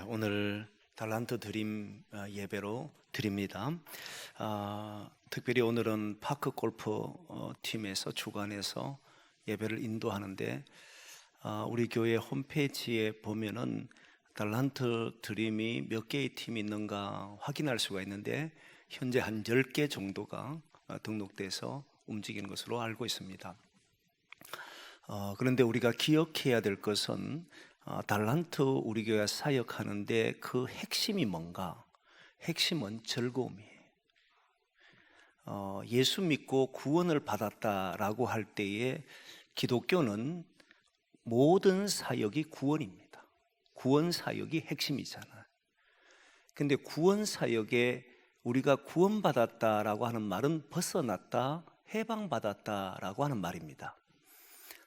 오늘 달란트 드림 예배로 드립니다. 특별히 오늘은 파크 골프 팀에서 주관해서 예배를 인도하는데 우리 교회 홈페이지에 보면은 달란트 드림이 몇 개의 팀이 있는가 확인할 수가 있는데 현재 한 10개 정도가 등록돼서 움직이는 것으로 알고 있습니다. 그런데 우리가 기억해야 될 것은 달란트 우리 교회 사역하는데 그 핵심이 뭔가? 핵심은 즐거움이에요. 예수 믿고 구원을 받았다라고 할 때에 기독교는 모든 사역이 구원입니다. 구원 사역이 핵심이잖아요. 근데 구원 사역에 우리가 구원받았다라고 하는 말은 벗어났다, 해방받았다라고 하는 말입니다.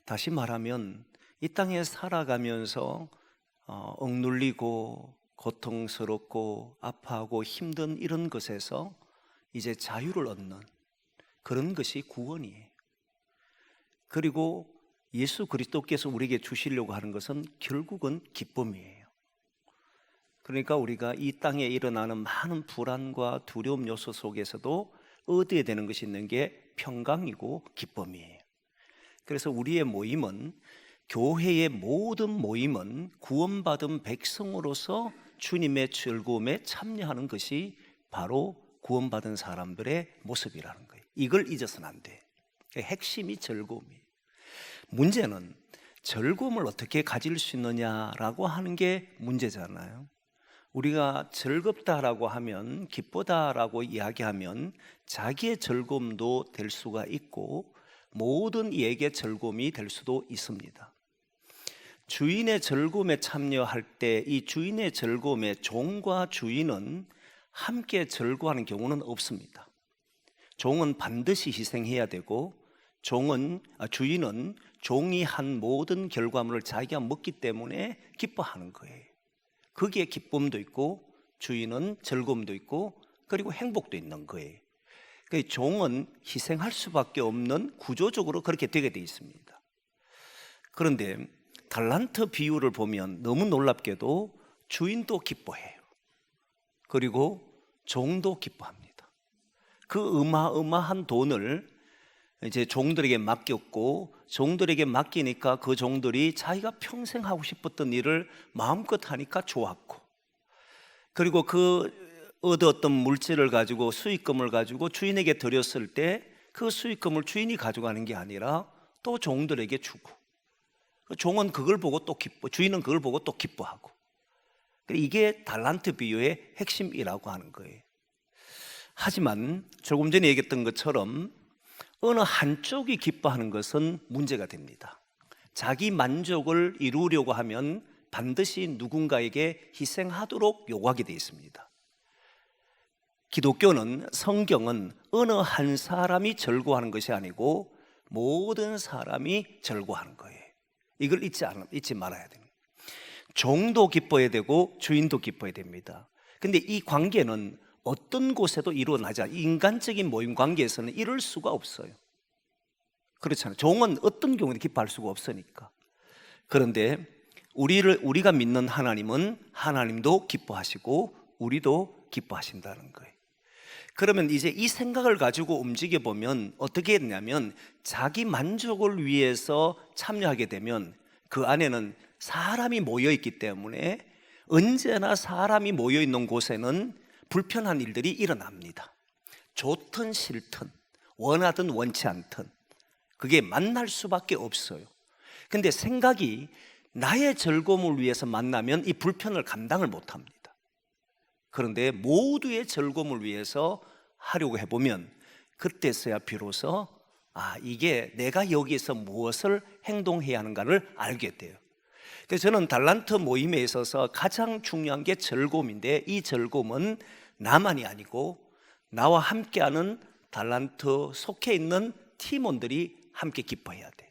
다시 말하면 이 땅에 살아가면서 억눌리고 고통스럽고 아파하고 힘든 이런 것에서 이제 자유를 얻는 그런 것이 구원이에요. 그리고 예수 그리스도께서 우리에게 주시려고 하는 것은 결국은 기쁨이에요. 그러니까 우리가 이 땅에 일어나는 많은 불안과 두려움 요소 속에서도 얻어야 되는 것이 있는 게 평강이고 기쁨이에요. 그래서 우리의 모임은, 교회의 모든 모임은 구원받은 백성으로서 주님의 즐거움에 참여하는 것이 바로 구원받은 사람들의 모습이라는 거예요. 이걸 잊어서는 안 돼. 핵심이 즐거움이에요. 문제는 즐거움을 어떻게 가질 수 있느냐라고 하는 게 문제잖아요. 우리가 즐겁다라고 하면, 기쁘다라고 이야기하면 자기의 즐거움도 될 수가 있고 모든 이에게 즐거움이 될 수도 있습니다. 주인의 즐거움에 참여할 때 이 주인의 즐거움에 종과 주인은 함께 즐거워하는 경우는 없습니다. 종은 반드시 희생해야 되고 주인은 종이 한 모든 결과물을 자기가 먹기 때문에 기뻐하는 거예요. 거기에 기쁨도 있고 주인은 즐거움도 있고 그리고 행복도 있는 거예요. 그러니까 종은 희생할 수밖에 없는, 구조적으로 그렇게 되게 되어 있습니다. 그런데 달란트 비유를 보면 너무 놀랍게도 주인도 기뻐해요. 그리고 종도 기뻐합니다. 그 어마어마한 돈을 이제 종들에게 맡겼고, 종들에게 맡기니까 그 종들이 자기가 평생 하고 싶었던 일을 마음껏 하니까 좋았고, 그리고 그 얻었던 물질을 가지고, 수익금을 가지고 주인에게 드렸을 때 그 수익금을 주인이 가져가는 게 아니라 또 종들에게 주고, 종은 그걸 보고 또 주인은 그걸 보고 또 기뻐하고. 이게 달란트 비유의 핵심이라고 하는 거예요. 하지만 조금 전에 얘기했던 것처럼 어느 한쪽이 기뻐하는 것은 문제가 됩니다. 자기 만족을 이루려고 하면 반드시 누군가에게 희생하도록 요구하게 되어 있습니다. 기독교는, 성경은 어느 한 사람이 즐거워하는 것이 아니고 모든 사람이 즐거워하는 거예요. 이걸 잊지 말아야 됩니다. 종도 기뻐해야 되고 주인도 기뻐해야 됩니다. 근데 이 관계는 어떤 곳에도 이루어나지 않아요. 인간적인 모임 관계에서는 이럴 수가 없어요. 그렇잖아요. 종은 어떤 경우에도 기뻐할 수가 없으니까. 그런데 우리가 믿는 하나님은 하나님도 기뻐하시고 우리도 기뻐하신다는 거예요. 그러면 이제 이 생각을 가지고 움직여 보면 어떻게 했냐면, 자기 만족을 위해서 참여하게 되면 그 안에는 사람이 모여 있기 때문에 언제나 사람이 모여 있는 곳에는 불편한 일들이 일어납니다. 좋든 싫든, 원하든 원치 않든 그게 만날 수밖에 없어요. 근데 생각이 나의 즐거움을 위해서 만나면 이 불편을 감당을 못합니다. 그런데 모두의 즐거움을 위해서 하려고 해보면 그때서야 비로소 이게 내가 여기에서 무엇을 행동해야 하는가를 알게 돼요. 그래서 저는 달란트 모임에 있어서 가장 중요한 게 즐거움인데, 이 즐거움은 나만이 아니고 나와 함께하는 달란트 속해 있는 팀원들이 함께 기뻐해야 돼요.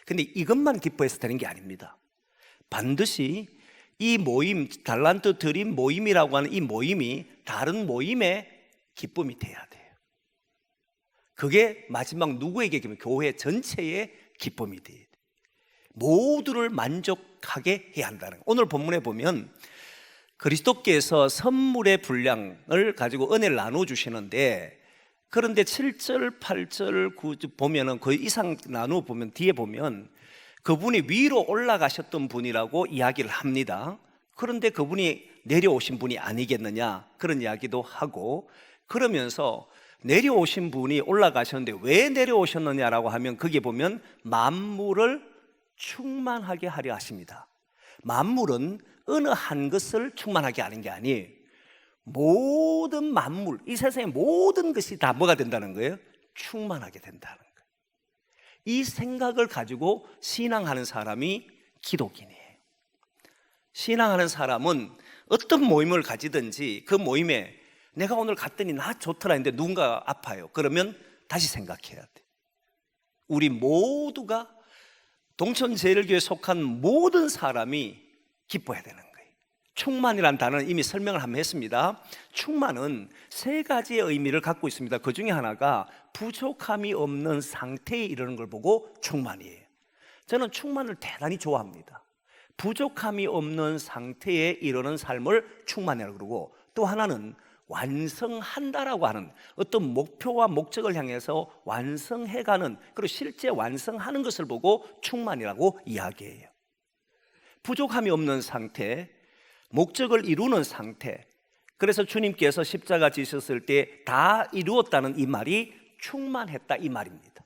근데 이것만 기뻐해서 되는 게 아닙니다. 반드시 이 모임, 달란트 드림 모임이라고 하는 이 모임이 다른 모임의 기쁨이 돼야 돼요. 그게 마지막 누구에게 기쁨이? 교회 전체의 기쁨이 돼야 돼요. 모두를 만족하게 해야 한다는 거예요. 오늘 본문에 보면 그리스도께서 선물의 분량을 가지고 은혜를 나눠주시는데, 그런데 7절, 8절, 9절 보면은 그 이상 나누어 보면 뒤에 보면 그분이 위로 올라가셨던 분이라고 이야기를 합니다. 그런데 그분이 내려오신 분이 아니겠느냐 그런 이야기도 하고, 그러면서 내려오신 분이 올라가셨는데 왜 내려오셨느냐라고 하면 거기에 보면 만물을 충만하게 하려 하십니다. 만물은 어느 한 것을 충만하게 하는 게 아니에요. 모든 만물, 이 세상의 모든 것이 다 뭐가 된다는 거예요? 충만하게 된다는 거예요. 이 생각을 가지고 신앙하는 사람이 기독인이에요. 신앙하는 사람은 어떤 모임을 가지든지 그 모임에 내가 오늘 갔더니 나 좋더라 했는데 누군가 아파요. 그러면 다시 생각해야 돼. 우리 모두가 동천제일교회에 속한 모든 사람이 기뻐해야 되는 거예요. 충만이라는 단어는 이미 설명을 한번 했습니다. 충만은 세 가지의 의미를 갖고 있습니다. 그 중에 하나가 부족함이 없는 상태에 이르는 걸 보고 충만이에요. 저는 충만을 대단히 좋아합니다. 부족함이 없는 상태에 이르는 삶을 충만이라고 그러고, 또 하나는 완성한다라고 하는 어떤 목표와 목적을 향해서 완성해가는, 그리고 실제 완성하는 것을 보고 충만이라고 이야기해요. 부족함이 없는 상태, 목적을 이루는 상태. 그래서 주님께서 십자가 지셨을 때 다 이루었다는 이 말이 충만했다 이 말입니다.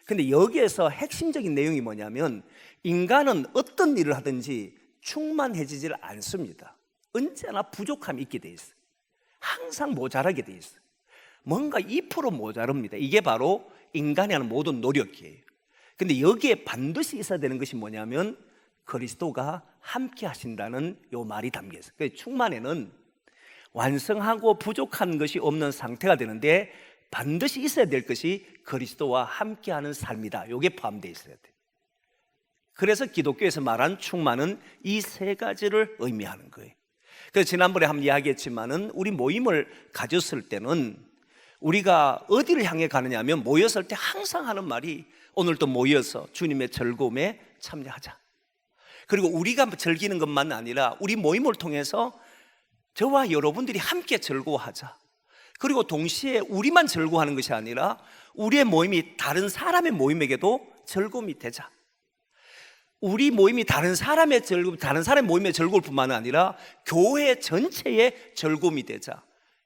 근데 여기에서 핵심적인 내용이 뭐냐면, 인간은 어떤 일을 하든지 충만해지질 않습니다. 언제나 부족함이 있게 돼 있어요. 항상 모자라게 돼 있어요. 뭔가 2% 모자릅니다. 이게 바로 인간이 하는 모든 노력이에요. 근데 여기에 반드시 있어야 되는 것이 뭐냐면 그리스도가 함께 하신다는 요 말이 담겨 있어요. 그래서 충만에는 완성하고 부족한 것이 없는 상태가 되는데 반드시 있어야 될 것이 그리스도와 함께하는 삶이다. 이게 포함되어 있어야 돼요. 그래서 기독교에서 말한 충만은 이 세 가지를 의미하는 거예요. 그래서 지난번에 한번 이야기했지만은 우리 모임을 가졌을 때는 우리가 어디를 향해 가느냐 하면 모였을 때 항상 하는 말이 오늘도 모여서 주님의 즐거움에 참여하자. 그리고 우리가 즐기는 것만 아니라 우리 모임을 통해서 저와 여러분들이 함께 즐거워하자. 그리고 동시에 우리만 즐거워하는 것이 아니라 우리의 모임이 다른 사람의 모임에게도 즐거움이 되자. 우리 모임이 다른 사람의 즐거움, 다른 사람의 모임의 즐거울 뿐만 아니라 교회 전체의 즐거움이 되자.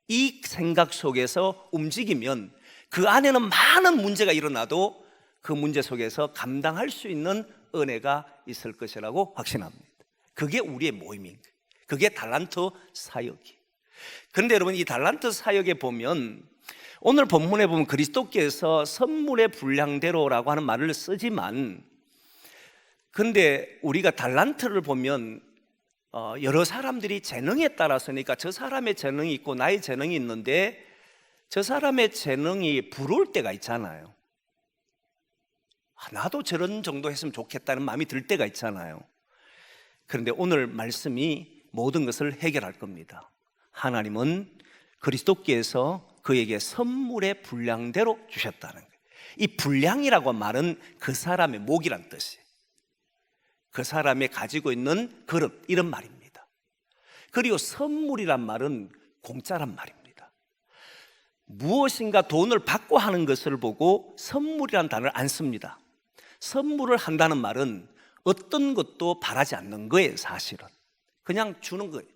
이 생각 속에서 움직이면 그 안에는 많은 문제가 일어나도 그 문제 속에서 감당할 수 있는 은혜가 있을 것이라고 확신합니다. 그게 우리의 모임인 거예요. 그게 달란트 사역이에요. 그런데 여러분, 이 달란트 사역에 보면 오늘 본문에 보면 그리스도께서 선물의 분량대로라고 하는 말을 쓰지만, 근데 우리가 달란트를 보면 여러 사람들이 재능에 따라서니까 저 사람의 재능이 있고 나의 재능이 있는데 저 사람의 재능이 부러울 때가 있잖아요. 나도 저런 정도 했으면 좋겠다는 마음이 들 때가 있잖아요. 그런데 오늘 말씀이 모든 것을 해결할 겁니다. 하나님은 그리스도께서 그에게 선물의 분량대로 주셨다는 거예요. 이 분량이라고 말은 그 사람의 목이란 뜻이에요. 그 사람이 가지고 있는 그릇, 이런 말입니다. 그리고 선물이란 말은 공짜란 말입니다. 무엇인가 돈을 받고 하는 것을 보고 선물이란 단어를 안 씁니다. 선물을 한다는 말은 어떤 것도 바라지 않는 거예요. 사실은 그냥 주는 거예요.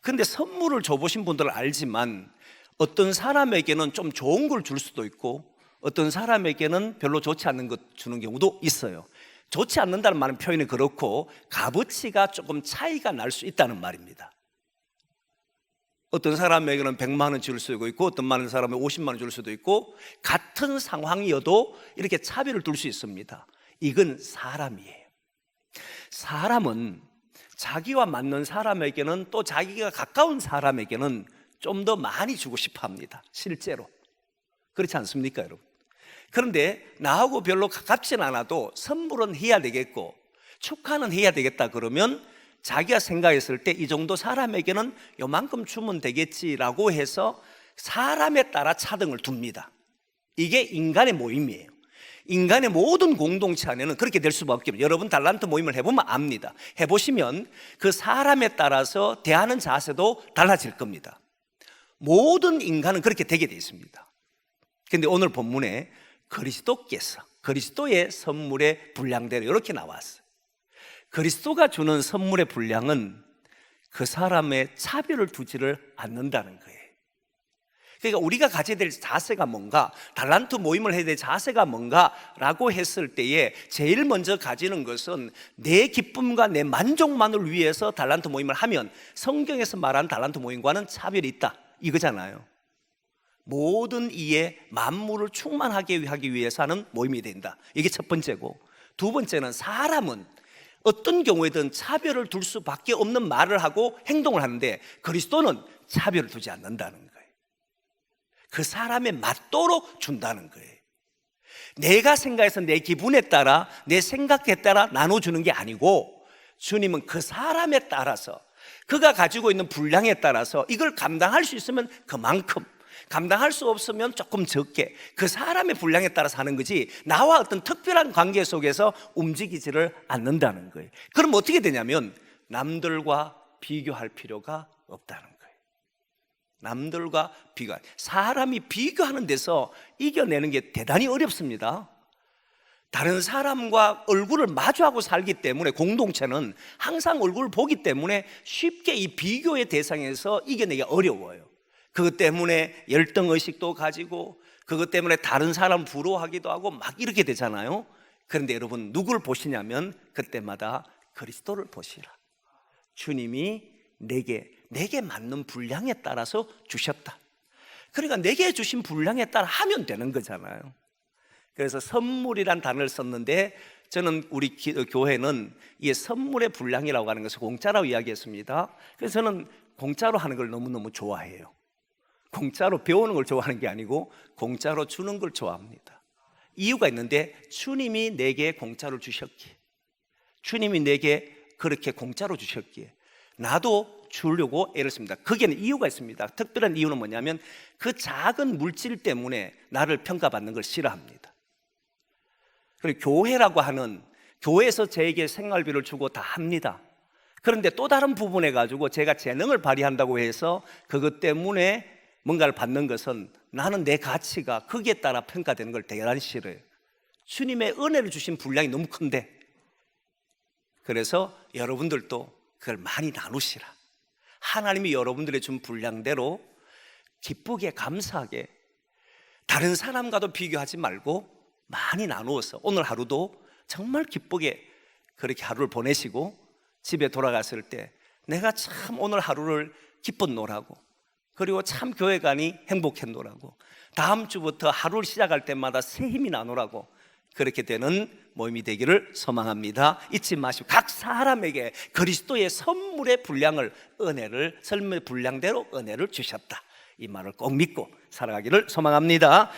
근데 선물을 줘보신 분들은 알지만 어떤 사람에게는 좀 좋은 걸 줄 수도 있고 어떤 사람에게는 별로 좋지 않는 것 주는 경우도 있어요. 좋지 않는다는 말은 표현이 그렇고 값어치가 조금 차이가 날 수 있다는 말입니다. 어떤 사람에게는 100만 원 줄 수도 있고 어떤 사람에게 50만 원 줄 수도 있고 같은 상황이어도 이렇게 차별을 둘 수 있습니다. 이건 사람이에요. 사람은 자기와 맞는 사람에게는 또 자기가 가까운 사람에게는 좀 더 많이 주고 싶어 합니다. 실제로 그렇지 않습니까, 여러분? 그런데 나하고 별로 가깝진 않아도 선물은 해야 되겠고 축하는 해야 되겠다 그러면 자기가 생각했을 때 이 정도 사람에게는 요만큼 주면 되겠지라고 해서 사람에 따라 차등을 둡니다. 이게 인간의 모임이에요. 인간의 모든 공동체 안에는 그렇게 될 수밖에 없어요. 여러분 달란트 모임을 해보면 압니다. 해보시면 그 사람에 따라서 대하는 자세도 달라질 겁니다. 모든 인간은 그렇게 되게 되어 있습니다. 그런데 오늘 본문에 그리스도께서 그리스도의 선물의 분량대로 이렇게 나왔어요. 그리스도가 주는 선물의 분량은 그 사람의 차별을 두지를 않는다는 거예요. 그러니까 우리가 가져야 될 자세가 뭔가, 달란트 모임을 해야 될 자세가 뭔가라고 했을 때에 제일 먼저 가지는 것은 내 기쁨과 내 만족만을 위해서 달란트 모임을 하면 성경에서 말하는 달란트 모임과는 차별이 있다 이거잖아요. 모든 이에 만물을 충만하게 하기 위해서 하는 모임이 된다. 이게 첫 번째고, 두 번째는 사람은 어떤 경우에든 차별을 둘 수밖에 없는 말을 하고 행동을 하는데 그리스도는 차별을 두지 않는다는 거예요. 그 사람에 맞도록 준다는 거예요. 내가 생각해서 내 기분에 따라 내 생각에 따라 나눠주는 게 아니고 주님은 그 사람에 따라서 그가 가지고 있는 분량에 따라서 이걸 감당할 수 있으면 그만큼, 감당할 수 없으면 조금 적게, 그 사람의 분량에 따라서 하는 거지 나와 어떤 특별한 관계 속에서 움직이지를 않는다는 거예요. 그럼 어떻게 되냐면 남들과 비교할 필요가 없다는 거예요. 남들과 비교, 사람이 비교하는 데서 이겨내는 게 대단히 어렵습니다. 다른 사람과 얼굴을 마주하고 살기 때문에 공동체는 항상 얼굴을 보기 때문에 쉽게 이 비교의 대상에서 이겨내기 어려워요. 그것 때문에 열등의식도 가지고 그것 때문에 다른 사람 부러워하기도 하고 막 이렇게 되잖아요. 그런데 여러분 누구를 보시냐면 그때마다 그리스도를 보시라. 주님이 내게 맞는 분량에 따라서 주셨다. 그러니까 내게 주신 분량에 따라 하면 되는 거잖아요. 그래서 선물이란 단어를 썼는데 저는 우리 교회는 이 선물의 분량이라고 하는 것을 공짜라고 이야기했습니다. 그래서 저는 공짜로 하는 걸 너무너무 좋아해요. 공짜로 배우는 걸 좋아하는 게 아니고 공짜로 주는 걸 좋아합니다. 이유가 있는데 주님이 내게 공짜로 주셨기에, 주님이 내게 그렇게 공짜로 주셨기에 나도 주려고 애를 씁니다. 거기에는 이유가 있습니다. 특별한 이유는 뭐냐면 그 작은 물질 때문에 나를 평가받는 걸 싫어합니다. 그리고 교회라고 하는, 교회에서 저에게 생활비를 주고 다 합니다. 그런데 또 다른 부분에 가지고 제가 재능을 발휘한다고 해서 그것 때문에 뭔가를 받는 것은 나는 내 가치가 거기에 따라 평가되는 걸 대단히 싫어요. 주님의 은혜를 주신 분량이 너무 큰데, 그래서 여러분들도 그걸 많이 나누시라. 하나님이 여러분들의 준 분량대로 기쁘게 감사하게 다른 사람과도 비교하지 말고 많이 나누어서 오늘 하루도 정말 기쁘게 그렇게 하루를 보내시고 집에 돌아갔을 때 내가 참 오늘 하루를 기뻤노라고, 그리고 참 교회 가니 행복했노라고, 다음 주부터 하루를 시작할 때마다 새 힘이 나노라고 그렇게 되는 모임이 되기를 소망합니다. 잊지 마시고 각 사람에게 그리스도의 선물의 분량을, 은혜를, 선물의 분량대로 은혜를 주셨다, 이 말을 꼭 믿고 살아가기를 소망합니다.